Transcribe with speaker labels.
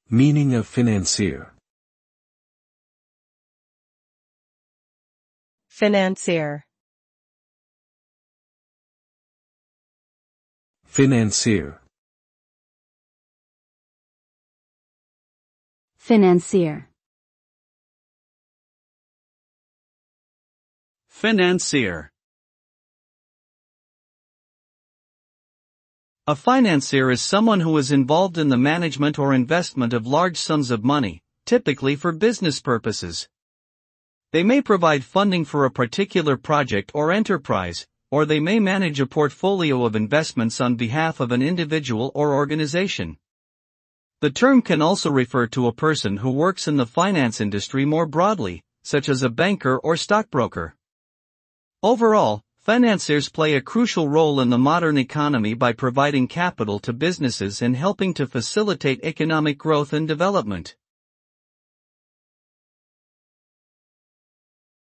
Speaker 1: Meaning of financier.
Speaker 2: Financier.
Speaker 1: Financier.
Speaker 3: Financier.
Speaker 4: Financier. A financier is someone who is involved in the management or investment of large sums of money, typically for business purposes. They may provide funding for a particular project or enterprise, or they may manage a portfolio of investments on behalf of an individual or organization. The term can also refer to a person who works in the finance industry more broadly, such as a banker or stockbroker. Overall, financiers play a crucial role in the modern economy by providing capital to businesses and helping to facilitate economic growth and development.